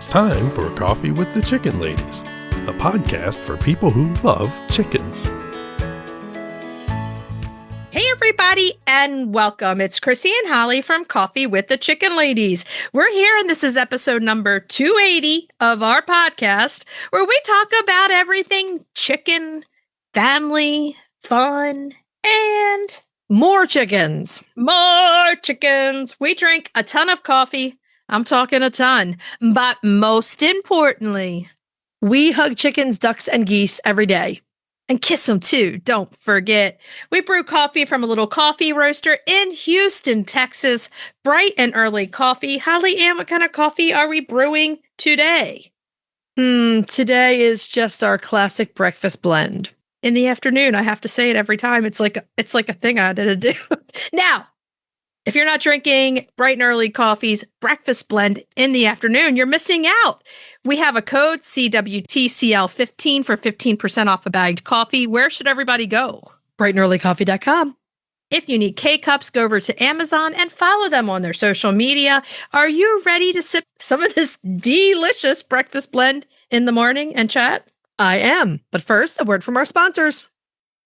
It's time for Coffee with the Chicken Ladies, a podcast for people who love chickens. Hey everybody, and welcome. It's Chrisie&Holly from Coffee with the Chicken Ladies. We're here, and this is episode number 280 of our podcast, where we talk about everything chicken, family, fun, and more chickens. More chickens. We drink a ton of coffee. I'm talking a ton. But most importantly, we hug chickens, ducks, and geese every day. And kiss them too, don't forget. We brew coffee from a little coffee roaster in Houston, Texas. Bright and early coffee. Holly Ann, what kind of coffee are we brewing today? Today is just our classic breakfast blend. In the afternoon, I have to say it every time. It's like a thing I had to do. Now, if you're not drinking bright and early coffee's breakfast blend in the afternoon, you're missing out. We have a code CWTCL 15 for 15% off a bagged coffee. Where should everybody go? brightandearlycoffee.com. If you need K-Cups, go over to Amazon and follow them on their social media. Are you ready to sip some of this delicious breakfast blend in the morning and chat? I am. But first, a word from our sponsors.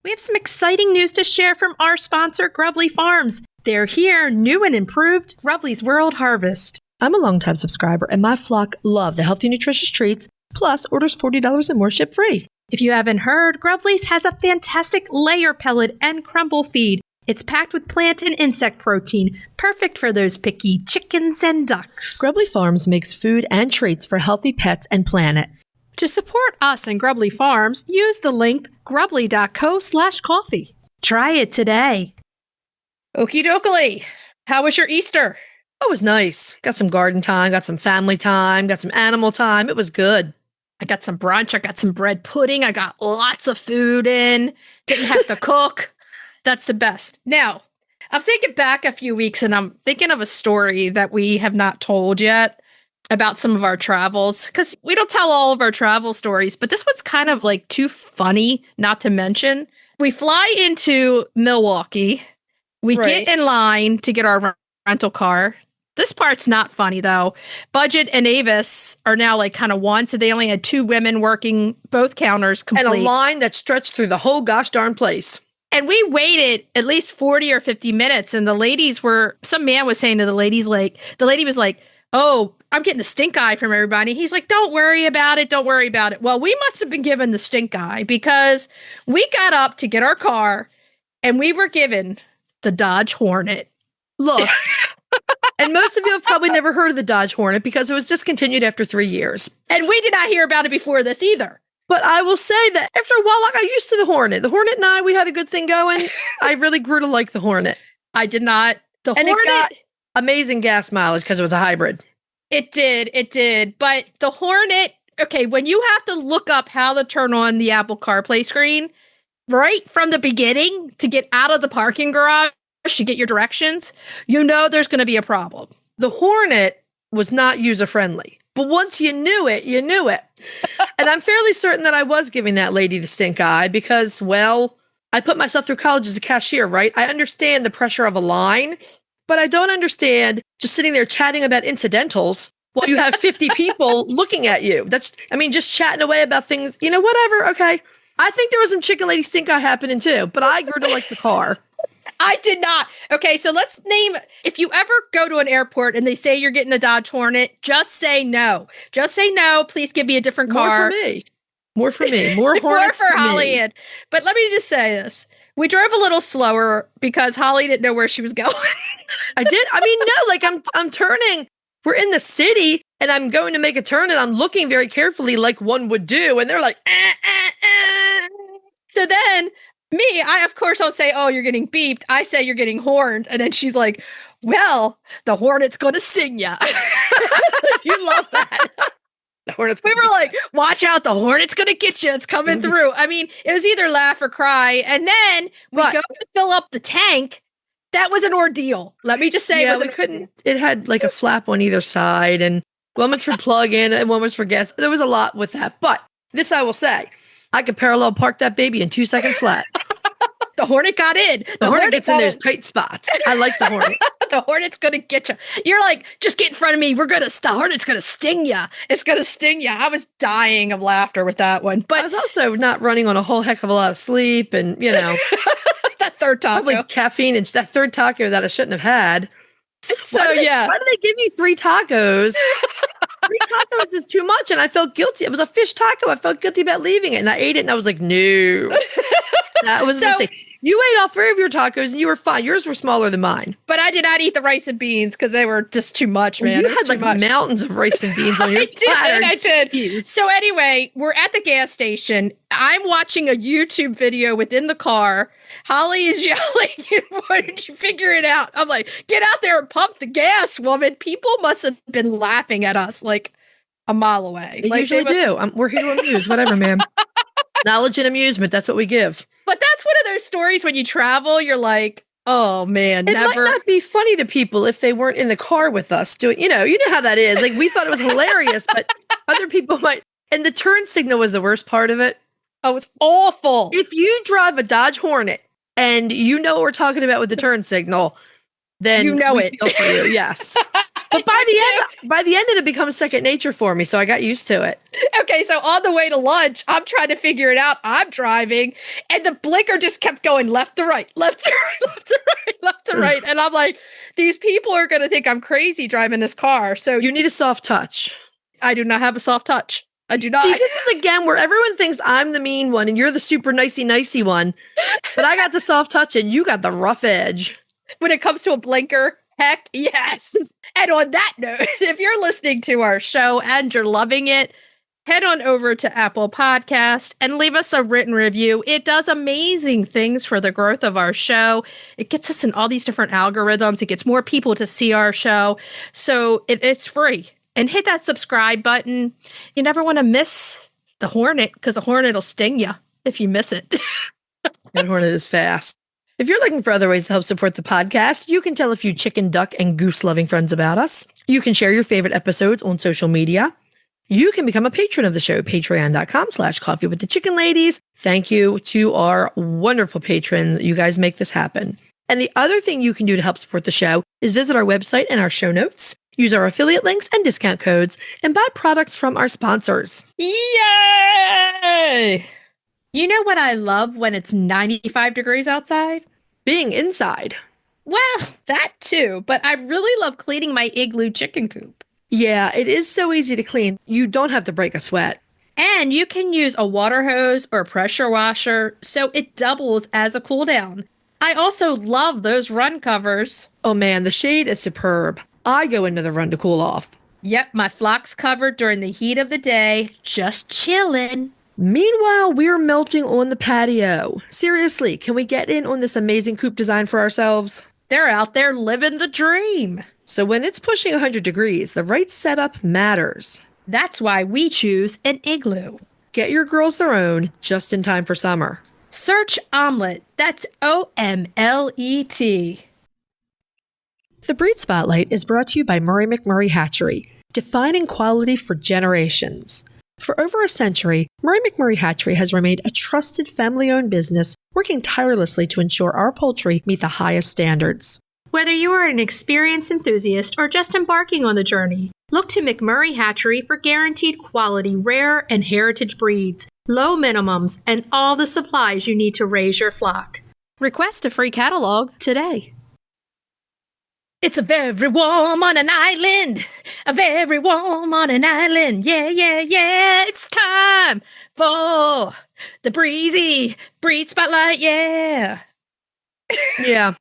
We have some exciting news to share from our sponsor, Grubbly Farms. They're here, new and improved, Grubbly's World Harvest. I'm a longtime subscriber, and my flock love the healthy, nutritious treats, plus orders $40 and more ship free. If you haven't heard, Grubbly's has a fantastic layer pellet and crumble feed. It's packed with plant and insect protein, perfect for those picky chickens and ducks. Grubbly Farms makes food and treats for healthy pets and planet. To support us and Grubbly Farms, use the link grubbly.co/coffee. Try it today. Okie dokie. How was your Easter? Oh, it was nice. Got some garden time, got some family time, got some animal time. It was good. I got some brunch. I got some bread pudding. I got lots of food in. Didn't have to cook. That's the best. Now, I'm thinking back a few weeks and I'm thinking of a story that we have not told yet about some of our travels, because we don't tell all of our travel stories, but this one's kind of like too funny not to mention. We fly into Milwaukee. We get in line to get our rental car. This part's not funny, though. Budget and Avis are now like kind of one, so they only had two women working both counters complete. And a line that stretched through the whole gosh darn place. And we waited at least 40 or 50 minutes, and the ladies were, some man was saying to the ladies, like, the lady was like, oh, I'm getting the stink eye from everybody. He's like, don't worry about it. Don't worry about it. Well, we must have been given the stink eye because we got up to get our car and we were given the Dodge Hornet. Look, and most of you have probably never heard of the Dodge Hornet because it was discontinued after 3 years. And we did not hear about it before this either. But I will say that after a while, I got used to the Hornet. The Hornet and I, we had a good thing going. I really grew to like the Hornet. I did not. And Hornet, it got amazing gas mileage because it was a hybrid. It did. But the Hornet, okay, when you have to look up how to turn on the Apple CarPlay screen, right from the beginning to get out of the parking garage to get your directions, you know there's going to be a problem. The Hornet was not user-friendly. But once you knew it, you knew it. And I'm fairly certain that I was giving that lady the stink eye because, well, I put myself through college as a cashier, right? I understand the pressure of a line, but I don't understand just sitting there chatting about incidentals while you have 50 people looking at you. Just chatting away about things, whatever. Okay. I think there was some chicken lady stink eye happening too, but I grew to like the car. I did not. Okay, so let's name, if you ever go to an airport and they say you're getting a Dodge Hornet, just say no. Just say no. Please give me a different car. More for me. More Hornets for Holly Ann. But let me just say this. We drove a little slower because Holly didn't know where she was going. I did. I'm turning. We're in the city and I'm going to make a turn and I'm looking very carefully like one would do. And they're like, So then I of course don't say, oh, you're getting beeped. I say you're getting horned. And then she's like, well, the Hornet's going to sting ya. You love that. We were like, watch out, the Hornet's going to get you. It's coming through. I mean, it was either laugh or cry. And then we go to fill up the tank. That was an ordeal. Let me just say, it had like a flap on either side, and one was for plug-in and one was for gas. There was a lot with that. But this I will say, I could parallel park that baby in 2 seconds flat. the hornet got in. The hornet gets in those tight spots. I like the hornet. The hornet's gonna get you. You're like, just get in front of me. The hornet's gonna sting you. It's gonna sting you. I was dying of laughter with that one. But I was also not running on a whole heck of a lot of sleep, and that third taco, probably caffeine, and that third taco that I shouldn't have had. So why yeah, did they give me 3 tacos? 3 tacos is too much, and I felt guilty. It was a fish taco. I felt guilty about leaving it, and I ate it, and I was like, no. That was a mistake. You ate all 3 of your tacos, and you were fine. Yours were smaller than mine. But I did not eat the rice and beans because they were just too much, man. You had like mountains of rice and beans on your platter. I did. Jeez. So anyway, we're at the gas station. I'm watching a YouTube video within the car. Holly is yelling, why did you figure it out? I'm like, get out there and pump the gas, woman. People must have been laughing at us like a mile away. They usually do. We're here to amuse. Whatever, man. Knowledge and amusement. That's what we give. But that's one of those stories when you travel, you're like, oh man, it might not be funny to people if they weren't in the car with us doing, you know how that is. Like we thought it was hilarious, but other people might. And the turn signal was the worst part of it. Oh, it's awful. If you drive a Dodge Hornet and you know what we're talking about with the turn signal, then you know we feel for you. Yes. But by the end, it becomes second nature for me. So I got used to it. Okay. So on the way to lunch, I'm trying to figure it out. I'm driving and the blinker just kept going left to right, left to right, left to right, left to right. And I'm like, these people are going to think I'm crazy driving this car. So you need a soft touch. I do not have a soft touch. I do not. See, this is again where everyone thinks I'm the mean one and you're the super nicey one. But I got the soft touch and you got the rough edge. When it comes to a blinker, heck yes. And on that note, if you're listening to our show and you're loving it, head on over to Apple Podcast and leave us a written review. It does amazing things for the growth of our show. It gets us in all these different algorithms. It gets more people to see our show. So it's free. And hit that subscribe button. You never want to miss the hornet because the hornet will sting you if you miss it. That hornet is fast. If you're looking for other ways to help support the podcast, you can tell a few chicken, duck, and goose-loving friends about us. You can share your favorite episodes on social media. You can become a patron of the show, patreon.com/coffeewiththechickenladies. Thank you to our wonderful patrons. You guys make this happen. And the other thing you can do to help support the show is visit our website and our show notes, use our affiliate links and discount codes, and buy products from our sponsors. Yay! You know what I love when it's 95 degrees outside? Being inside. Well, that too, but I really love cleaning my igloo chicken coop. Yeah, it is so easy to clean. You don't have to break a sweat. And you can use a water hose or pressure washer, so it doubles as a cool down. I also love those run covers. Oh man, the shade is superb. I go into the run to cool off. Yep, my flock's covered during the heat of the day, just chilling. Meanwhile, we're melting on the patio. Seriously, can we get in on this amazing coop design for ourselves? They're out there living the dream. So when it's pushing 100 degrees, the right setup matters. That's why we choose an igloo. Get your girls their own just in time for summer. Search Omelette. That's OMLET. The Breed Spotlight is brought to you by McMurray Hatchery, defining quality for generations. For over a century, McMurray Hatchery has remained a trusted family-owned business working tirelessly to ensure our poultry meet the highest standards. Whether you are an experienced enthusiast or just embarking on the journey, look to McMurray Hatchery for guaranteed quality, rare and heritage breeds, low minimums, and all the supplies you need to raise your flock. Request a free catalog today. It's a very warm on an island, a very warm on an island. Yeah, yeah, yeah. It's time for the breezy breed spotlight. Yeah. Yeah.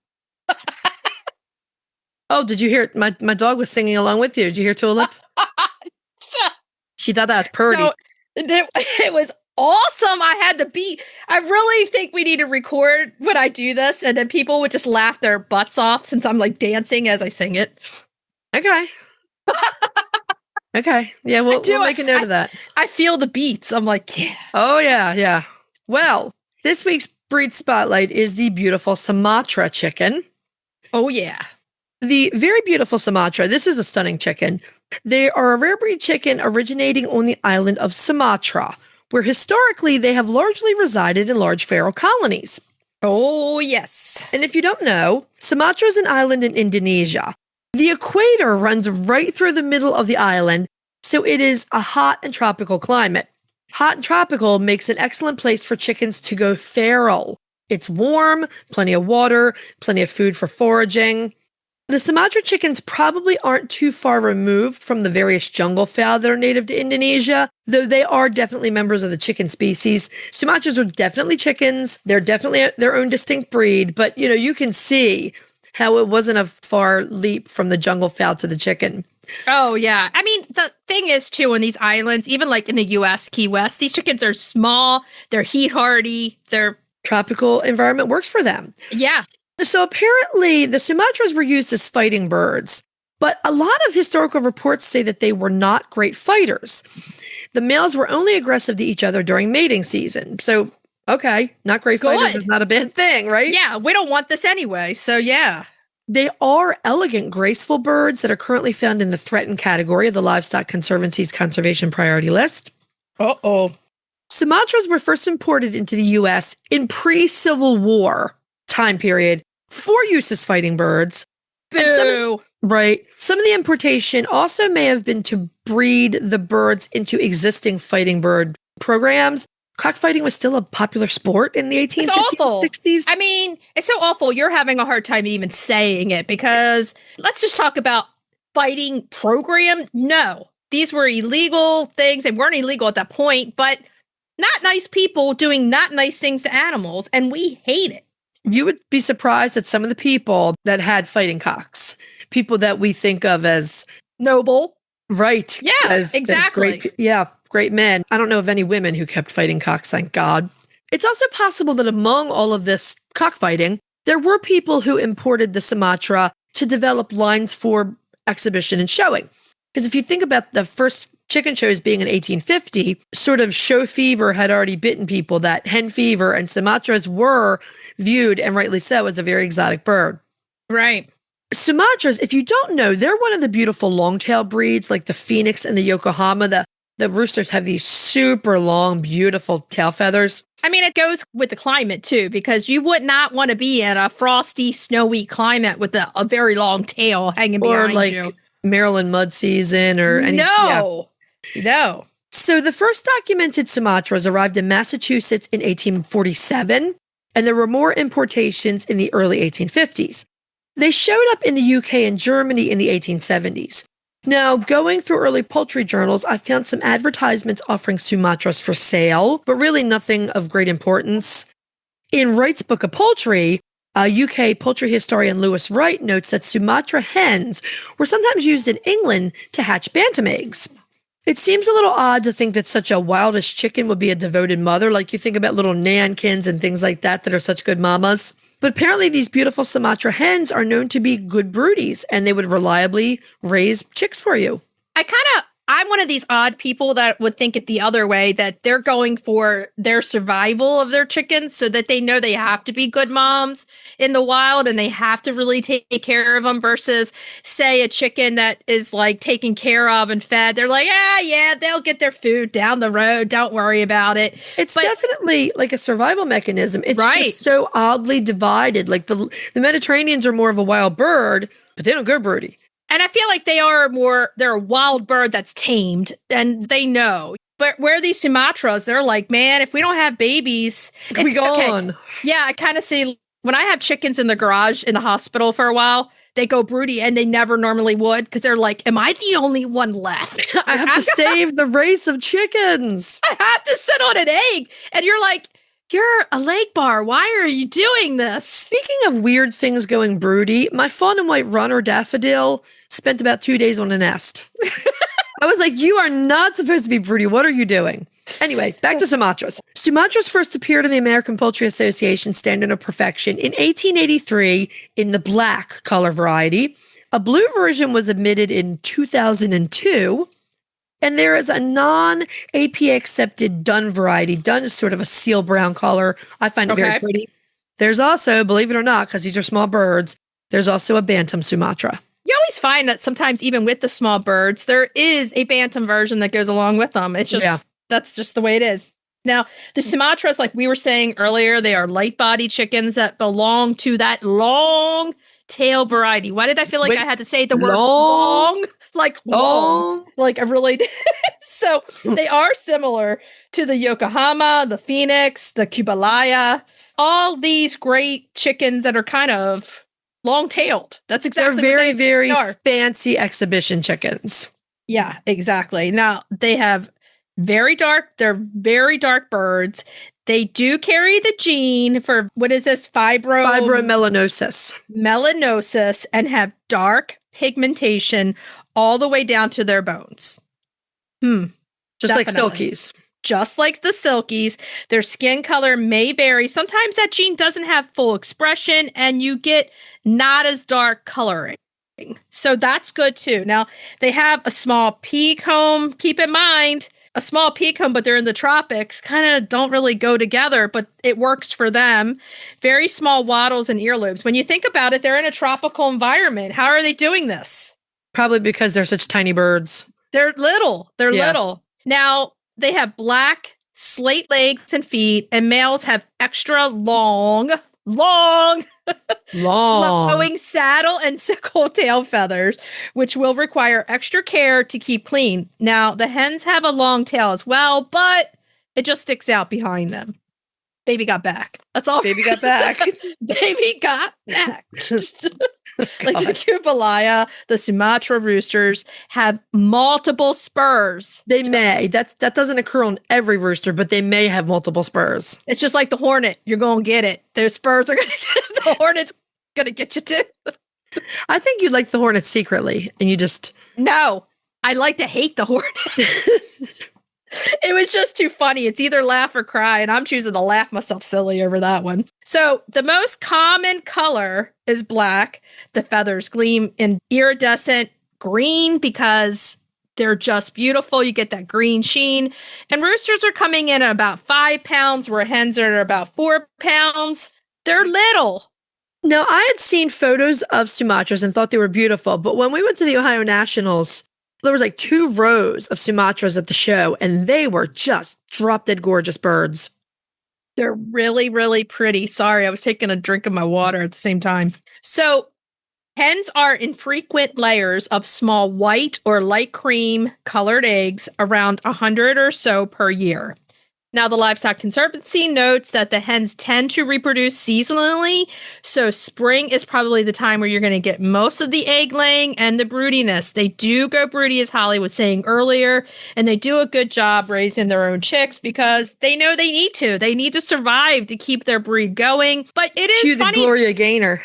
Oh, did you hear it? My dog was singing along with you. Did you hear Tulip? She thought that was pretty. So, it was awesome. I had the beat. I really think we need to record when I do this, and then people would just laugh their butts off since I'm like dancing as I sing it. Okay. Okay. Yeah, we'll make a note of that. I feel the beats. I'm like, yeah. Oh, yeah, yeah. Well, this week's breed spotlight is the beautiful Sumatra chicken. Oh, yeah. The very beautiful Sumatra. This is a stunning chicken. They are a rare breed chicken originating on the island of Sumatra, where historically they have largely resided in large feral colonies. Oh, yes. And if you don't know, Sumatra is an island in Indonesia. The equator runs right through the middle of the island, so it is a hot and tropical climate. Hot and tropical makes an excellent place for chickens to go feral. It's warm, plenty of water, plenty of food for foraging. The Sumatra chickens probably aren't too far removed from the various jungle fowl that are native to Indonesia, though they are definitely members of the chicken species. Sumatras are definitely chickens. They're definitely their own distinct breed, but you can see how it wasn't a far leap from the jungle fowl to the chicken. Oh, yeah. I mean, the thing is, too, on these islands, even like in the U.S., Key West, these chickens are small, they're heat hardy, they're... Tropical environment works for them. Yeah. So apparently the Sumatras were used as fighting birds, but a lot of historical reports say that they were not great fighters. The males were only aggressive to each other during mating season. So, okay, not great fighters is not a bad thing, right? Yeah, we don't want this anyway, so yeah. They are elegant, graceful birds that are currently found in the threatened category of the Livestock Conservancy's Conservation Priority List. Uh-oh. Sumatras were first imported into the U.S. in pre-Civil War time period for use as fighting birds. Boo. Some of the importation also may have been to breed the birds into existing fighting bird programs. Cockfighting was still a popular sport in the 1850s, it's awful. 60s. I mean, it's so awful. You're having a hard time even saying it because let's just talk about fighting program. No, these were illegal things. They weren't illegal at that point, but not nice people doing not nice things to animals, and we hate it. You would be surprised at some of the people that had fighting cocks, people that we think of as noble. Right. Yeah, exactly. Great men. I don't know of any women who kept fighting cocks, thank God. It's also possible that among all of this cockfighting, there were people who imported the Sumatra to develop lines for exhibition and showing. Because if you think about the first chicken shows being in 1850, sort of show fever had already bitten people, that hen fever and Sumatras were viewed, and rightly so, as a very exotic bird. Right. Sumatras, if you don't know, they're one of the beautiful long-tail breeds like the Phoenix and the Yokohama. The roosters have these super long, beautiful tail feathers. I mean, it goes with the climate, too, because you would not want to be in a frosty, snowy climate with a very long tail hanging behind you. Or like Maryland mud season or any... No. So the first documented Sumatras arrived in Massachusetts in 1847, and there were more importations in the early 1850s. They showed up in the UK and Germany in the 1870s. Now, going through early poultry journals, I found some advertisements offering Sumatras for sale, but really nothing of great importance. In Wright's Book of Poultry, UK poultry historian Lewis Wright notes that Sumatra hens were sometimes used in England to hatch bantam eggs. It seems a little odd to think that such a wildish chicken would be a devoted mother, like you think about little nankins and things like that are such good mamas. But apparently these beautiful Sumatra hens are known to be good broodies, and they would reliably raise chicks for you. I'm one of these odd people that would think it the other way, that they're going for their survival of their chickens so that they know they have to be good moms in the wild and they have to really take care of them versus, say, a chicken that is like taken care of and fed. They're like, yeah, they'll get their food down the road. Don't worry about it. It's definitely like a survival mechanism. It's just so oddly divided. Like the Mediterraneans are more of a wild bird, but they don't go broody. And I feel like they're a wild bird that's tamed and they know. But where these Sumatras, they're like, man, if we don't have babies, it's gone. Okay. Yeah, I kind of see when I have chickens in the garage in the hospital for a while, they go broody and they never normally would because they're like, am I the only one left? I have to save the race of chickens. I have to sit on an egg. And you're like, you're a leg bar. Why are you doing this? Speaking of weird things going broody, my fawn and white runner daffodil spent about 2 days on a nest. I was like, you are not supposed to be broody. What are you doing? Anyway, back to Sumatras. Sumatras first appeared in the American Poultry Association Standard of Perfection in 1883 in the black color variety. A blue version was admitted in 2002. And there is a non-APA accepted dun variety. Dun is sort of a seal brown color. I find it very pretty. There's also, believe it or not, because these are small birds, there's also a bantam Sumatra. You always find that sometimes even with the small birds, there is a bantam version that goes along with them. It's just, that's just the way it is. Now, the Sumatras, like we were saying earlier, they are light-bodied chickens that belong to that long tail variety. Why did I feel like I had to say the word long? Like long. Like I really did. So they are similar to the Yokohama, the Phoenix, the Kubalaya, all these great chickens that are kind of long-tailed. That's exactly They're what they are. fancy exhibition chickens. Yeah, exactly. Now, they're very dark birds. They do carry the gene for, what is this? Fibromelanosis. Melanosis, and have dark pigmentation all the way down to their bones. Just like silkies. Just like the silkies, their skin color may vary. Sometimes that gene doesn't have full expression and you get not as dark coloring. So that's good too. Now, they have a small pea comb. Keep in mind, a small pea comb, but they're in the tropics, kind of don't really go together, but it works for them. Very small wattles and earlobes. When you think about it, they're in a tropical environment. How are they doing this? Probably because they're such tiny birds. They're little. They're little. Now, they have black slate legs and feet, and males have extra long flowing saddle and sickle tail feathers, which will require extra care to keep clean. Now, the hens have a long tail as well, but it just sticks out behind them. Baby got back. That's all. Baby got back. Baby got back. Like the Kubalaya, the Sumatra roosters have multiple spurs. They may. That doesn't occur on every rooster, but they may have multiple spurs. It's just like the hornet. You're going to get it. Those spurs are going to get it. The hornet's going to get you too. I think you like the hornet secretly, and you just... No, I like to hate the hornet. It was just too funny. It's either laugh or cry, and I'm choosing to laugh myself silly over that one. So the most common color is black. The feathers gleam in iridescent green because they're just beautiful. You get that green sheen. And roosters are coming in at about 5 pounds, where hens are at about 4 pounds. They're little. Now, I had seen photos of Sumatras and thought they were beautiful, but when we went to the Ohio Nationals, there was like 2 rows of Sumatras at the show, and they were just drop-dead gorgeous birds. They're really, really pretty. Sorry, I was taking a drink of my water at the same time. So hens are infrequent layers of small white or light cream colored eggs, around 100 or so per year. Now, the Livestock Conservancy notes that the hens tend to reproduce seasonally, so spring is probably the time where you're going to get most of the egg laying and the broodiness. They do go broody, as Holly was saying earlier, and they do a good job raising their own chicks because they know they need to. They need to survive to keep their breed going. But it is funny. The Gloria Gaynor.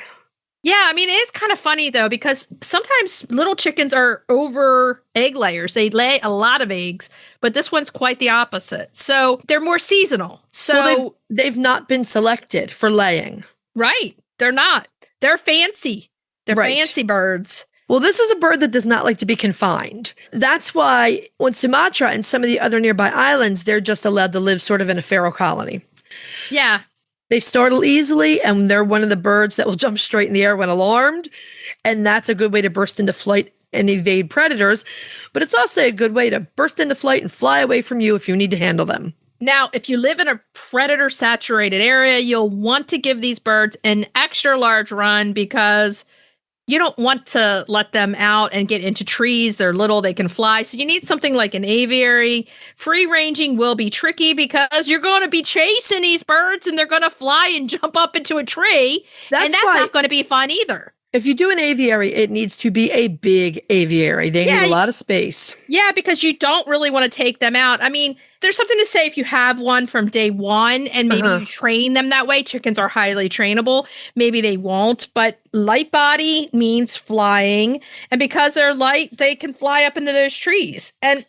Yeah, I mean, it is kind of funny, though, because sometimes little chickens are over egg layers. They lay a lot of eggs, but this one's quite the opposite. So they're more seasonal. So they've not been selected for laying. Right. They're not. They're fancy. They're fancy birds. Well, this is a bird that does not like to be confined. That's why on Sumatra and some of the other nearby islands, they're just allowed to live sort of in a feral colony. Yeah. They startle easily, and they're one of the birds that will jump straight in the air when alarmed. And that's a good way to burst into flight and evade predators. But it's also a good way to burst into flight and fly away from you if you need to handle them. Now, if you live in a predator-saturated area, you'll want to give these birds an extra large run because you don't want to let them out and get into trees. They're little, they can fly. So you need something like an aviary. Free ranging will be tricky because you're going to be chasing these birds and they're going to fly and jump up into a tree. And that's not going to be fun either. If you do an aviary, it needs to be a big aviary. They need a lot of space. Yeah, because you don't really want to take them out. I mean, there's something to say if you have one from day one and maybe you train them that way. Chickens are highly trainable. Maybe they won't, but light body means flying. And because they're light, they can fly up into those trees. And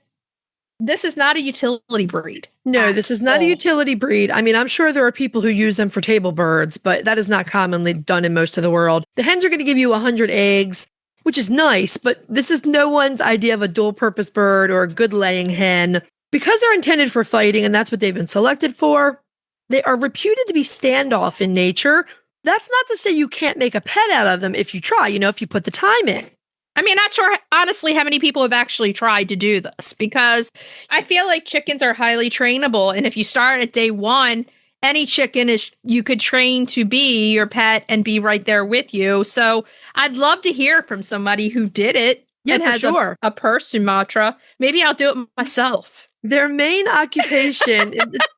this is not a utility breed. No, this is not a utility breed. I mean, I'm sure there are people who use them for table birds, but that is not commonly done in most of the world. The hens are going to give you 100 eggs, which is nice, but this is no one's idea of a dual-purpose bird or a good laying hen. Because they're intended for fighting, and that's what they've been selected for, they are reputed to be standoff in nature. That's not to say you can't make a pet out of them if you try, if you put the time in. I mean, not sure, honestly, how many people have actually tried to do this because I feel like chickens are highly trainable. And if you start at day one, any chicken you could train to be your pet and be right there with you. So I'd love to hear from somebody who did it and has a purse Sumatra. Maybe I'll do it myself. Their main occupation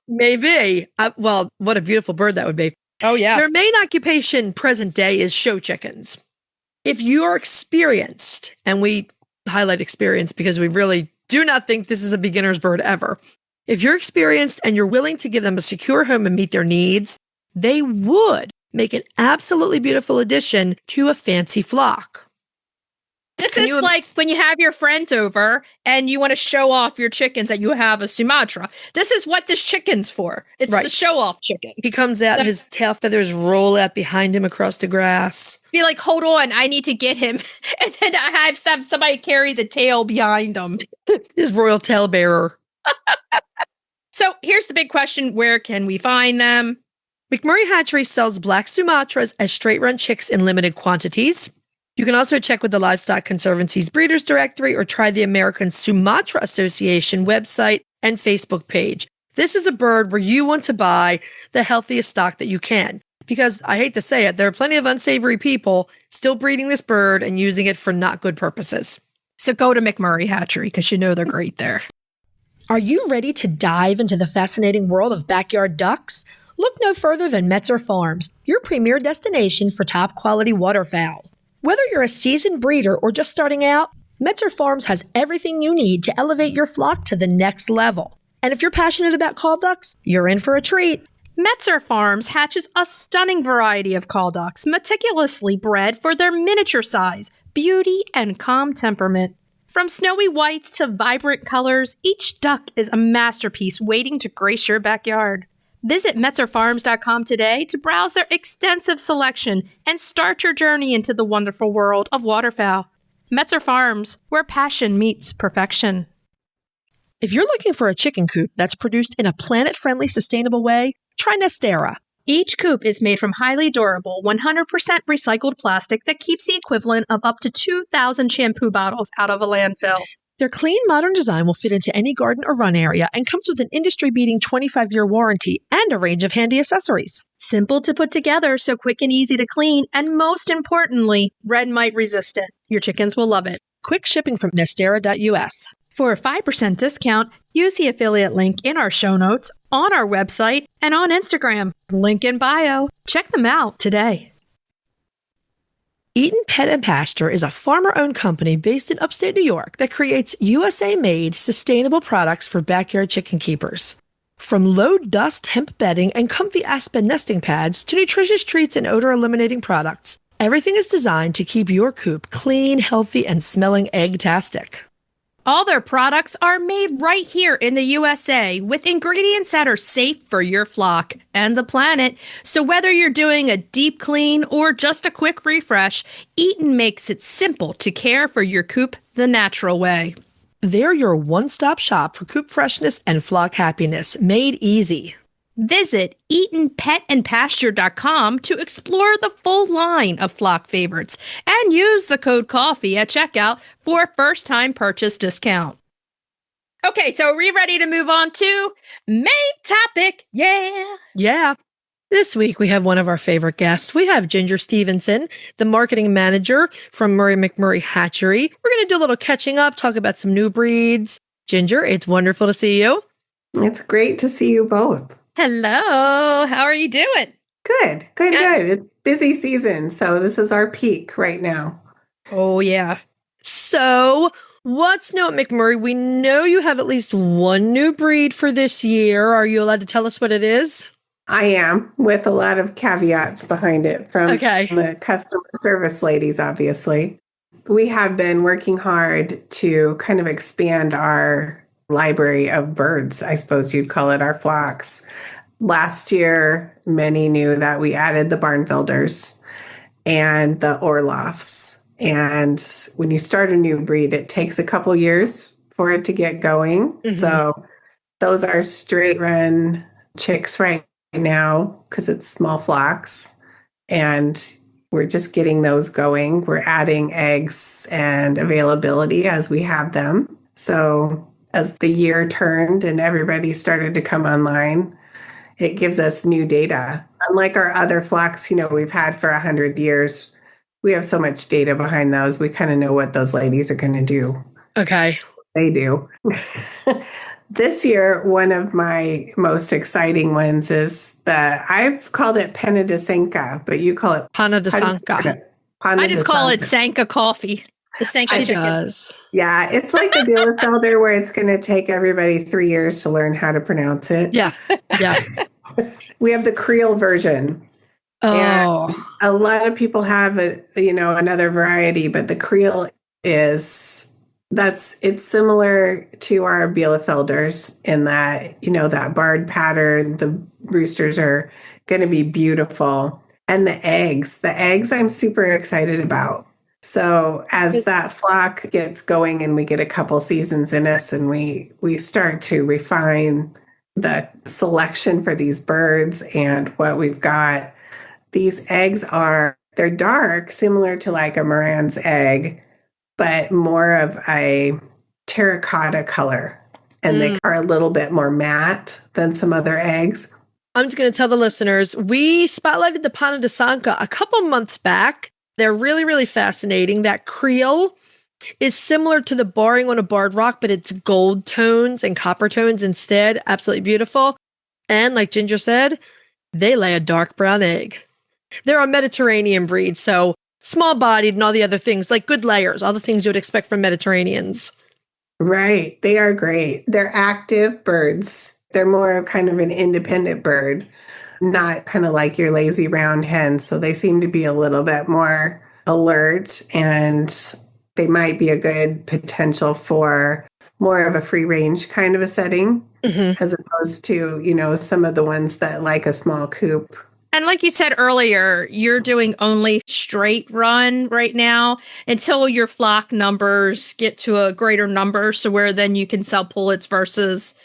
may be, well, what a beautiful bird that would be. Oh, yeah. Their main occupation present day is show chickens. If you are experienced, and we highlight experience because we really do not think this is a beginner's bird ever. If you're experienced and you're willing to give them a secure home and meet their needs, they would make an absolutely beautiful addition to a fancy flock. This is like when you have your friends over and you want to show off your chickens that you have a Sumatra. This is what this chicken's for. It's the show-off chicken. He comes out, his tail feathers roll out behind him across the grass. Be like, hold on, I need to get him. And then I have somebody carry the tail behind him. His royal tail bearer. So here's the big question. Where can we find them? McMurray Hatchery sells black Sumatras as straight-run chicks in limited quantities. You can also check with the Livestock Conservancy's Breeders Directory or try the American Sumatra Association website and Facebook page. This is a bird where you want to buy the healthiest stock that you can. Because I hate to say it, there are plenty of unsavory people still breeding this bird and using it for not good purposes. So go to McMurray Hatchery because you know they're great there. Are you ready to dive into the fascinating world of backyard ducks? Look no further than Metzer Farms, your premier destination for top quality waterfowl. Whether you're a seasoned breeder or just starting out, Metzer Farms has everything you need to elevate your flock to the next level. And if you're passionate about call ducks, you're in for a treat. Metzer Farms hatches a stunning variety of call ducks, meticulously bred for their miniature size, beauty, and calm temperament. From snowy whites to vibrant colors, each duck is a masterpiece waiting to grace your backyard. Visit MetzerFarms.com today to browse their extensive selection and start your journey into the wonderful world of waterfowl. Metzer Farms, where passion meets perfection. If you're looking for a chicken coop that's produced in a planet-friendly, sustainable way, try Nestera. Each coop is made from highly durable, 100% recycled plastic that keeps the equivalent of up to 2,000 shampoo bottles out of a landfill. Their clean, modern design will fit into any garden or run area and comes with an industry-beating 25-year warranty and a range of handy accessories. Simple to put together, so quick and easy to clean, and most importantly, red mite resistant. Your chickens will love it. Quick shipping from Nestera.us. For a 5% discount, use the affiliate link in our show notes, on our website, and on Instagram. Link in bio. Check them out today. Eaton Pet and Pasture is a farmer-owned company based in upstate New York that creates USA-made sustainable products for backyard chicken keepers. From low-dust hemp bedding and comfy aspen nesting pads to nutritious treats and odor-eliminating products, everything is designed to keep your coop clean, healthy, and smelling egg-tastic. All their products are made right here in the USA with ingredients that are safe for your flock and the planet. So whether you're doing a deep clean or just a quick refresh, Eaton makes it simple to care for your coop the natural way. They're your one-stop shop for coop freshness and flock happiness, made easy. Visit EatonPetAndPasture.com to explore the full line of flock favorites and use the code COFFEE at checkout for a first-time purchase discount. Okay, so are we ready to move on to main topic? Yeah. This week we have one of our favorite guests. We have Ginger Stevenson, the marketing manager from McMurray Hatchery. We're going to do a little catching up, talk about some new breeds. Ginger, it's wonderful to see you. It's great to see you both. Hello, how are you doing? Good. It's busy season, so this is our peak right now. Oh, yeah. So, what's new at McMurray? We know you have at least one new breed for this year. Are you allowed to tell us what it is? I am, with a lot of caveats behind it from the customer service ladies, obviously. We have been working hard to kind of expand our library of birds, I suppose you'd call it, our flocks. Last year, many knew that we added the barn builders and the Orloffs. And when you start a new breed, it takes a couple years for it to get going. Mm-hmm. So those are straight run chicks right now because it's small flocks. And we're just getting those going. We're adding eggs and availability as we have them. So as the year turned and everybody started to come online, it gives us new data. Unlike our other flocks, we've had for 100 years, we have so much data behind those. We kind of know what those ladies are going to do. Okay. They do. This year, one of my most exciting ones is I've called it Penna de Sanka, but you call it Pana de Sanka. I just call it Sanka coffee. The Sanka chicken. Does. Yeah, it's like the Bielefelder where it's going to take everybody 3 years to learn how to pronounce it. Yeah. We have the Creole version. Oh. And a lot of people have another variety, but the Creole it's similar to our Bielefelders in that, that barred pattern. The roosters are going to be beautiful. And the eggs I'm super excited about. So as that flock gets going and we get a couple seasons in us and we start to refine the selection for these birds and what we've got, these eggs they're dark, similar to like a Moran's egg, but more of a terracotta color. And they are a little bit more matte than some other eggs. I'm just going to tell the listeners, we spotlighted the Pana de Sanka a couple months back. They're really, really fascinating. That Creole is similar to the barring on a barred rock, but it's gold tones and copper tones instead. Absolutely beautiful. And like Ginger said, they lay a dark brown egg. They're a Mediterranean breed, so small-bodied and all the other things, like good layers, all the things you would expect from Mediterraneans. Right. They are great. They're active birds. They're more of kind of an independent bird, not kind of like your lazy round hen. So they seem to be a little bit more alert, and they might be a good potential for more of a free range kind of a setting, as opposed to, some of the ones that like a small coop. And like you said earlier, you're doing only straight run right now until your flock numbers get to a greater number. So where then you can sell pullets versus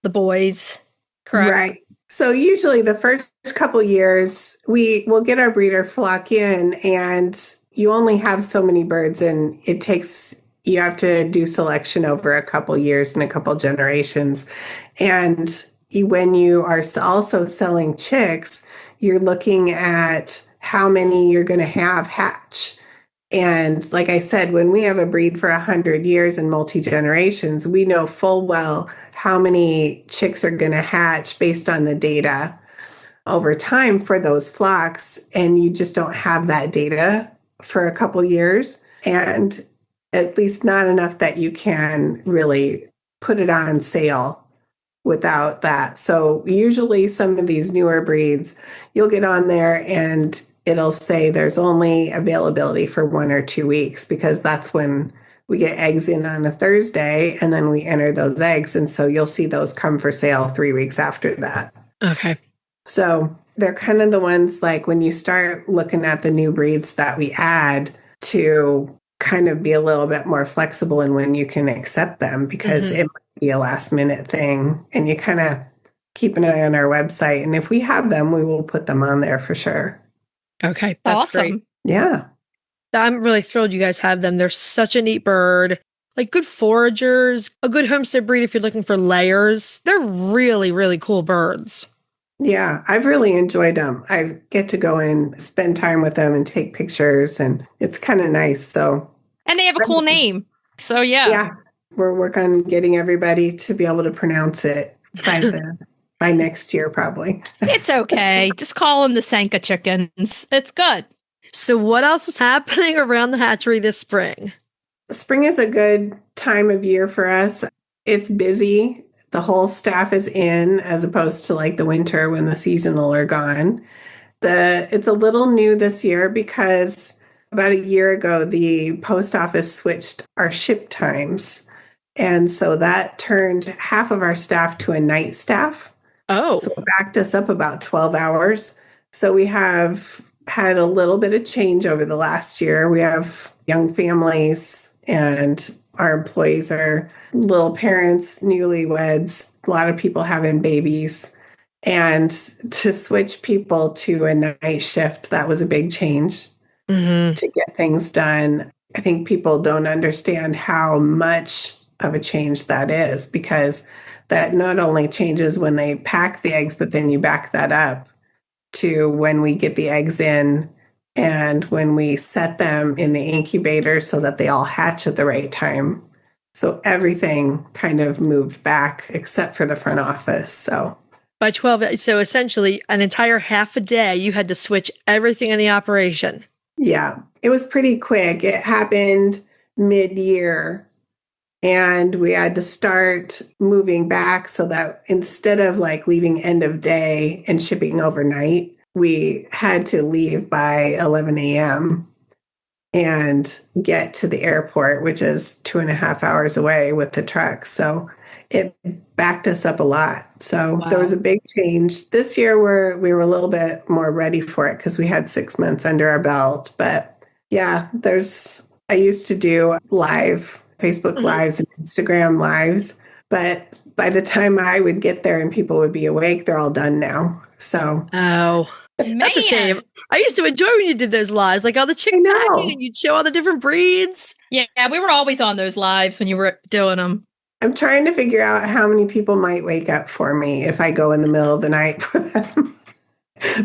the boys, correct? Right. So usually the first couple years, we will get our breeder flock in and you only have so many birds and you have to do selection over a couple years and a couple generations. And when you are also selling chicks, you're looking at how many you're going to have hatch. And like I said, when we have a breed for 100 years and multi-generations, we know full well how many chicks are going to hatch based on the data over time for those flocks. And you just don't have that data for a couple years, and at least not enough that you can really put it on sale without that. So usually some of these newer breeds, you'll get on there and it'll say there's only availability for 1 or 2 weeks, because that's when we get eggs in on a Thursday and then we enter those eggs. And so you'll see those come for sale 3 weeks after that. Okay. So they're kind of the ones like when you start looking at the new breeds that we add to kind of be a little bit more flexible in when you can accept them, because it might be a last minute thing, and you kind of keep an eye on our website. And if we have them, we will put them on there for sure. Okay. That's awesome. Great. Yeah. I'm really thrilled you guys have them. They're such a neat bird. Like good foragers, a good homestead breed if you're looking for layers. They're really, really cool birds. Yeah, I've really enjoyed them. I get to go and spend time with them and take pictures, and it's kind of nice. So, and they have a cool name. So yeah, we're working on getting everybody to be able to pronounce it by next year, probably. It's okay. Just call them the Sanka chickens. It's good. So, what else is happening around the hatchery this spring? Spring is a good time of year for us. It's busy. The whole staff is in, as opposed to like the winter when the seasonal are gone. It's a little new this year because about a year ago, the post office switched our ship times. And so that turned half of our staff to a night staff. Oh. So it backed us up about 12 hours. So we have had a little bit of change over the last year. We have young families, and our employees are little parents, newlyweds, a lot of people having babies. And to switch people to a night shift, that was a big change. to get things done. I think people don't understand how much of a change that is, because that not only changes when they pack the eggs, but then you back that up to when we get the eggs in and when we set them in the incubator so that they all hatch at the right time. So everything kind of moved back except for the front office. So by 12, so essentially an entire half a day, you had to switch everything in the operation. Yeah, it was pretty quick. It happened mid-year, and we had to start moving back so that instead of like leaving end of day and shipping overnight, we had to leave by 11 a.m. and get to the airport, which is 2.5 hours away with the truck. So it backed us up a lot. So there was a big change. This year we were a little bit more ready for it because we had 6 months under our belt. But yeah, I used to do live Facebook lives and Instagram lives, but by the time I would get there and people would be awake, they're all done now. So that's a shame. I used to enjoy when you did those lives, like all the chicken packing, and you'd show all the different breeds. Yeah, we were always on those lives when you were doing them. I'm trying to figure out how many people might wake up for me if I go in the middle of the night for them.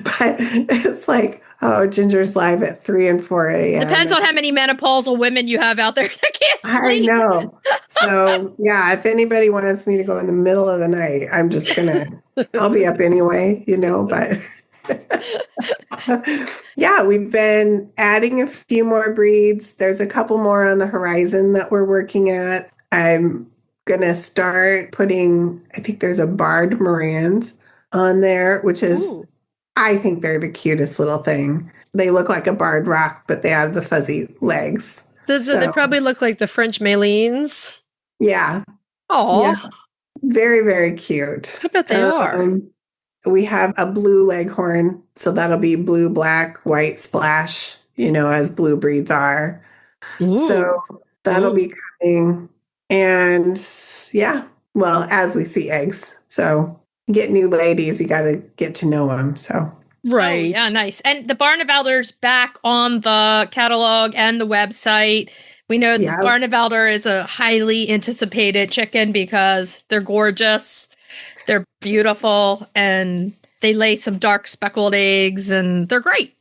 But it's like, Ginger's live at 3 and 4 a.m. Depends on how many menopausal women you have out there that can't sleep. I know. So, yeah, if anybody wants me to go in the middle of the night, I'm just I'll be up anyway, but... Yeah, we've been adding a few more breeds. There's a couple more on the horizon that we're working at. I'm going to start putting, I think there's a barred Morans on there, which is, I think they're the cutest little thing. They look like a barred rock, but they have the fuzzy legs. They probably look like the French Malines. Yeah. Oh, yeah. Very, very cute. I bet they are. We have a blue leghorn, so that'll be blue, black, white splash, as blue breeds are. Ooh. So that'll be coming. And as we see eggs. So get new ladies, you got to get to know them. So. Right. Oh, yeah, nice. And the Barnevelder's back on the catalog and the website. We know the Barnevelder is a highly anticipated chicken because they're gorgeous. They're beautiful, and they lay some dark speckled eggs, and they're great.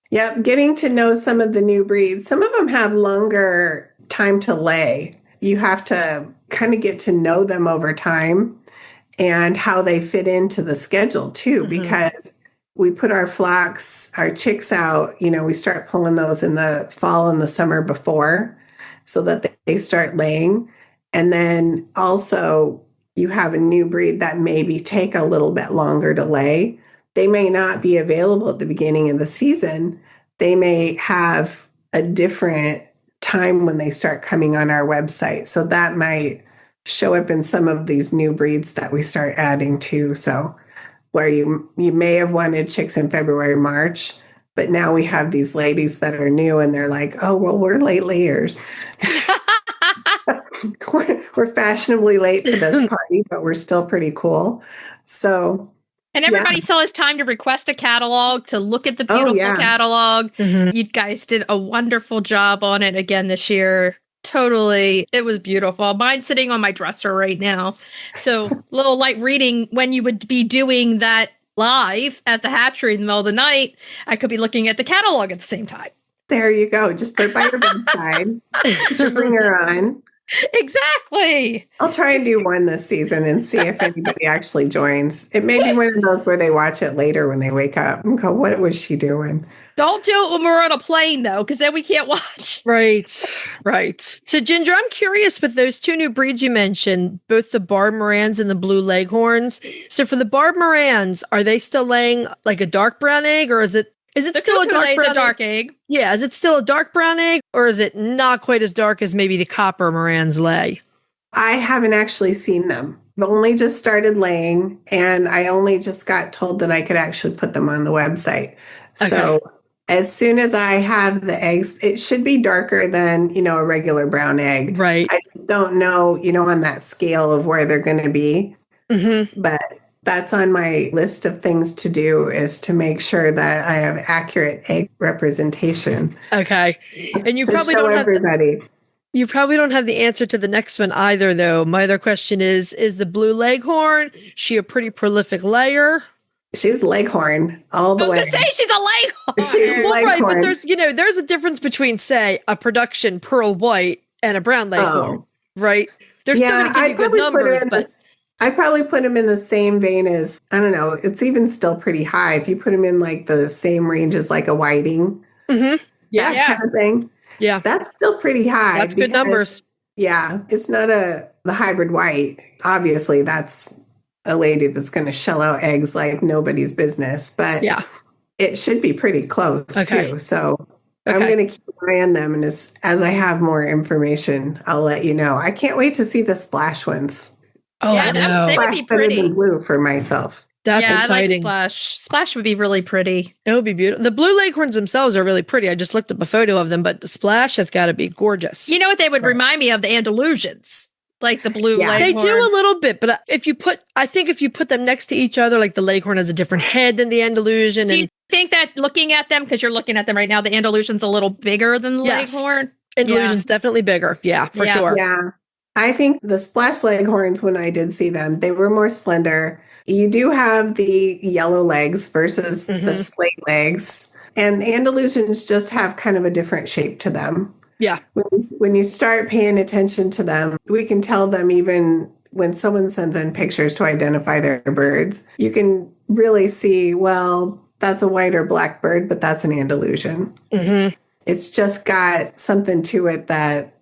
Yep, getting to know some of the new breeds. Some of them have longer time to lay. You have to kind of get to know them over time and how they fit into the schedule, too, because we put our flocks, our chicks out, we start pulling those in the fall and the summer before so that they start laying. And then also you have a new breed that maybe take a little bit longer to lay. They may not be available at the beginning of the season. They may have a different time when they start coming on our website. So that might show up in some of these new breeds that we start adding to. So where you may have wanted chicks in February, March, but now we have these ladies that are new and they're like, oh, well, we're late layers. we're fashionably late to this party, but we're still pretty cool. So, and everybody still has time to request a catalog, to look at the beautiful catalog. You guys did a wonderful job on it again this year. Totally. It was beautiful. Mine's sitting on my dresser right now. So a little light reading when you would be doing that live at the hatchery in the middle of the night. I could be looking at the catalog at the same time. There you go. Just put it by your bedside. Put your ringer on. Exactly. I'll try and do one this season and see if anybody actually joins. It may be one of those where they watch it later when they wake up and go, what was she doing? Don't do it when we're on a plane, though, because then we can't watch. Right. So, Ginger, I'm curious with those two new breeds you mentioned, both the Barred Morans and the Blue Leghorns. So, for the Barred Morans, are they still laying like a dark brown egg, or is it still a dark egg? Yeah, is it still a dark brown egg, or is it not quite as dark as maybe the copper Morans lay? I haven't actually seen them. I've only just started laying, and I only just got told that I could actually put them on the website. Okay. So as soon as I have the eggs, it should be darker than, a regular brown egg. Right. I just don't know, on that scale of where they're going to be. Mm-hmm. But that's on my list of things to do, is to make sure that I have accurate egg representation. Okay. And you to probably show don't have everybody. you probably don't have the answer to the next one either, though. My other question is the blue leghorn, she a pretty prolific layer? She's leghorn all the way. I was going to say she's a leghorn. She's Well, leghorn. right, but there's a difference between, say, a production pearl white and a brown leghorn, right? They're still going to give you good numbers, but I probably put them in the same vein as, I don't know, it's even still pretty high. If you put them in like the same range as like a whiting, kind of thing. Yeah. That's still pretty high. That's good numbers. Yeah. It's not the hybrid white. Obviously, that's a lady that's going to shell out eggs like nobody's business, but it should be pretty close too. So I'm going to keep an eye on them. And as I have more information, I'll let you know. I can't wait to see the splash ones. Oh, yeah, they would be pretty. Than blue for myself. That's exciting. I like Splash. Splash would be really pretty. It would be beautiful. The blue leghorns themselves are really pretty. I just looked up a photo of them, but the Splash has got to be gorgeous. You know what they would remind me of? The Andalusians, like the blue leghorns. They do a little bit, but if you put them next to each other, like the leghorn has a different head than the Andalusian. Do you think that looking at them, because you're looking at them right now, the Andalusian's a little bigger than the leghorn? Andalusian's definitely bigger. Yeah, for sure. Yeah. I think the splash leghorns, when I did see them, they were more slender. You do have the yellow legs versus the slate legs. And Andalusians just have kind of a different shape to them. Yeah. When you start paying attention to them, we can tell them even when someone sends in pictures to identify their birds. You can really see, well, that's a white or black bird, but that's an Andalusian. Mm-hmm. It's just got something to it that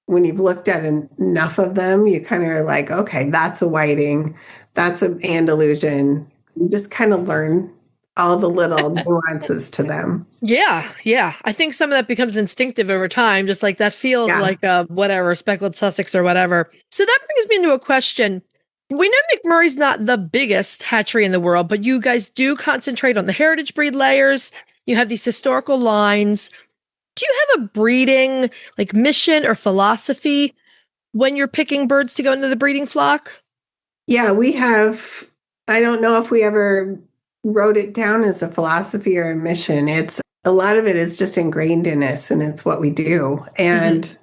when you've looked at enough of them, you kind of are like, okay, that's a whiting, that's an Andalusian. You just kind of learn all the little nuances to them. Yeah. I think some of that becomes instinctive over time, just like that feels like a whatever, speckled Sussex or whatever. So that brings me into a question. We know McMurray's not the biggest hatchery in the world, but you guys do concentrate on the heritage breed layers. You have these historical lines. Do you have a breeding like mission or philosophy when you're picking birds to go into the breeding flock? Yeah, we have. I don't know if we ever wrote it down as a philosophy or a mission. It's a lot of it is just ingrained in us, and it's what we do. And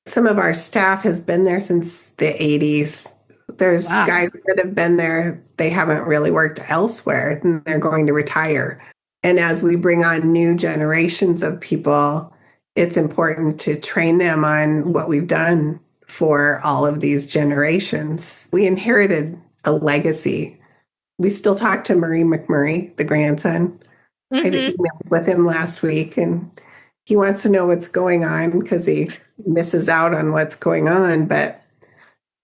some of our staff has been there since the 80s. There's guys that have been there. They haven't really worked elsewhere, and they're going to retire. And as we bring on new generations of people, it's important to train them on what we've done for all of these generations. We inherited a legacy. We still talk to Murray McMurray, the grandson. I emailed with him last week, and he wants to know what's going on because he misses out on what's going on. But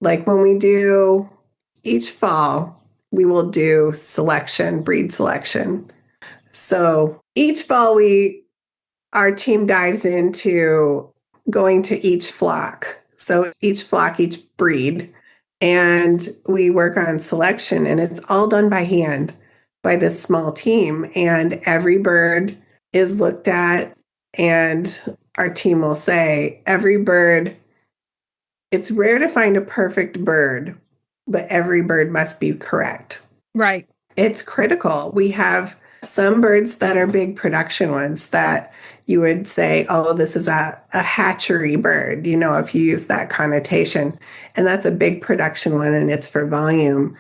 like when we do each fall, we will do breed selection. So each fall our team dives into going to each flock. So each flock, each breed, and we work on selection, and it's all done by hand by this small team. And every bird is looked at, and our team will say, every bird, it's rare to find a perfect bird, but every bird must be correct. Right. It's critical. We have some birds that are big production ones that you would say, oh, this is a hatchery bird, if you use that connotation. And that's a big production one, and it's for volume.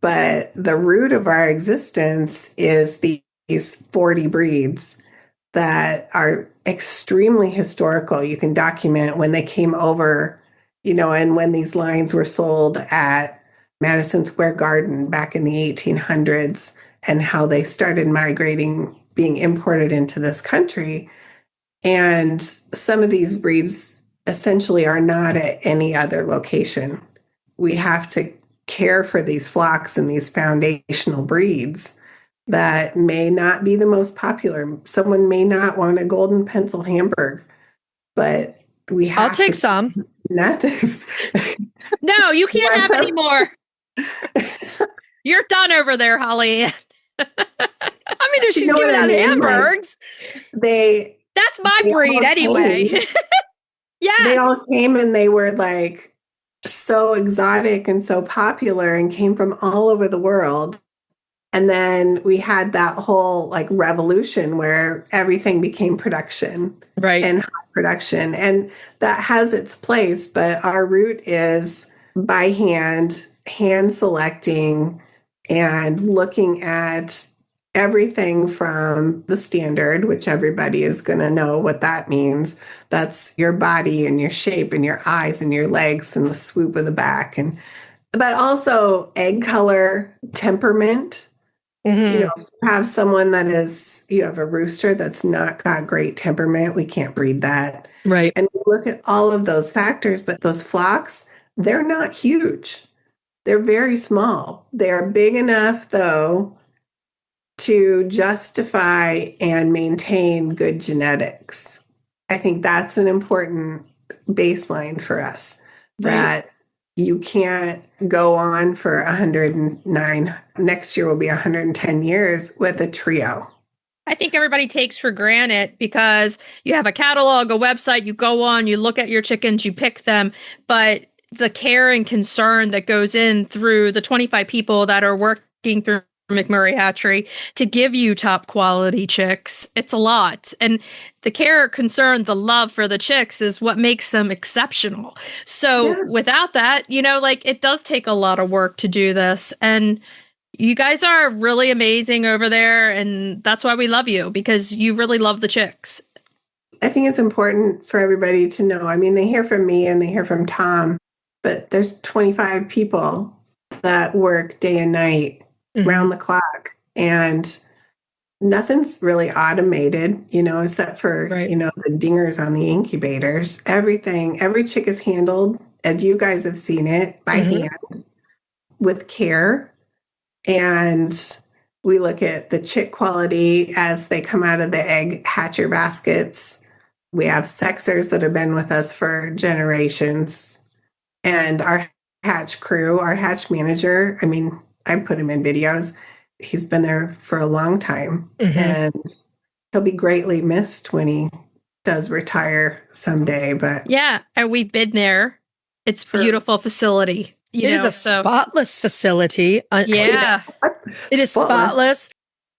But the root of our existence is these 40 breeds that are extremely historical. You can document when they came over, and when these lines were sold at Madison Square Garden back in the 1800s, and how they started migrating, being imported into this country. And some of these breeds essentially are not at any other location. We have to care for these flocks and these foundational breeds that may not be the most popular. Someone may not want a golden pencil Hamburg, but we have I'll take some. Not No, you can't have any more. You're done over there, Holly. I mean, if she's giving out Hamburgs, that's my breed anyway. Yeah, they all came and they were like so exotic and so popular and came from all over the world. And then we had that whole like revolution where everything became production, right, and high production. And that has its place, but our route is by hand selecting and looking at everything from the standard, which everybody is going to know what that means. That's your body and your shape and your eyes and your legs and the swoop of the back, and but also egg color, temperament. Mm-hmm. You know, have someone that is, you have a rooster that's not got great temperament, we can't breed that. Right. And we look at all of those factors, but those flocks, they're not huge. They're very small. They are big enough, though, to justify and maintain good genetics. I think that's an important baseline for us, that you can't go on for 109. Next year will be 110 years with a trio. I think everybody takes for granted because you have a catalog, a website, you go on, you look at your chickens, you pick them, but the care and concern that goes in through the 25 people that are working through McMurray Hatchery to give you top quality chicks, it's a lot. And the care, concern, the love for the chicks is what makes them exceptional. So without that, you know, like it does take a lot of work to do this. And you guys are really amazing over there. And that's why we love you, because you really love the chicks. I think it's important for everybody to know. I mean, they hear from me and they hear from Tom, but there's 25 people that work day and night, round the clock, and nothing's really automated, you know, except for, you know, the dingers on the incubators. Every chick is handled, as you guys have seen it, by hand with care. And we look at the chick quality as they come out of the egg hatcher baskets. We have sexers that have been with us for generations. And our hatch crew, our hatch manager, I mean, I put him in videos. He's been there for a long time, and he'll be greatly missed when he does retire someday. But yeah, and we've been there. It's a beautiful facility. It is a spotless facility. Yeah, it is spotless.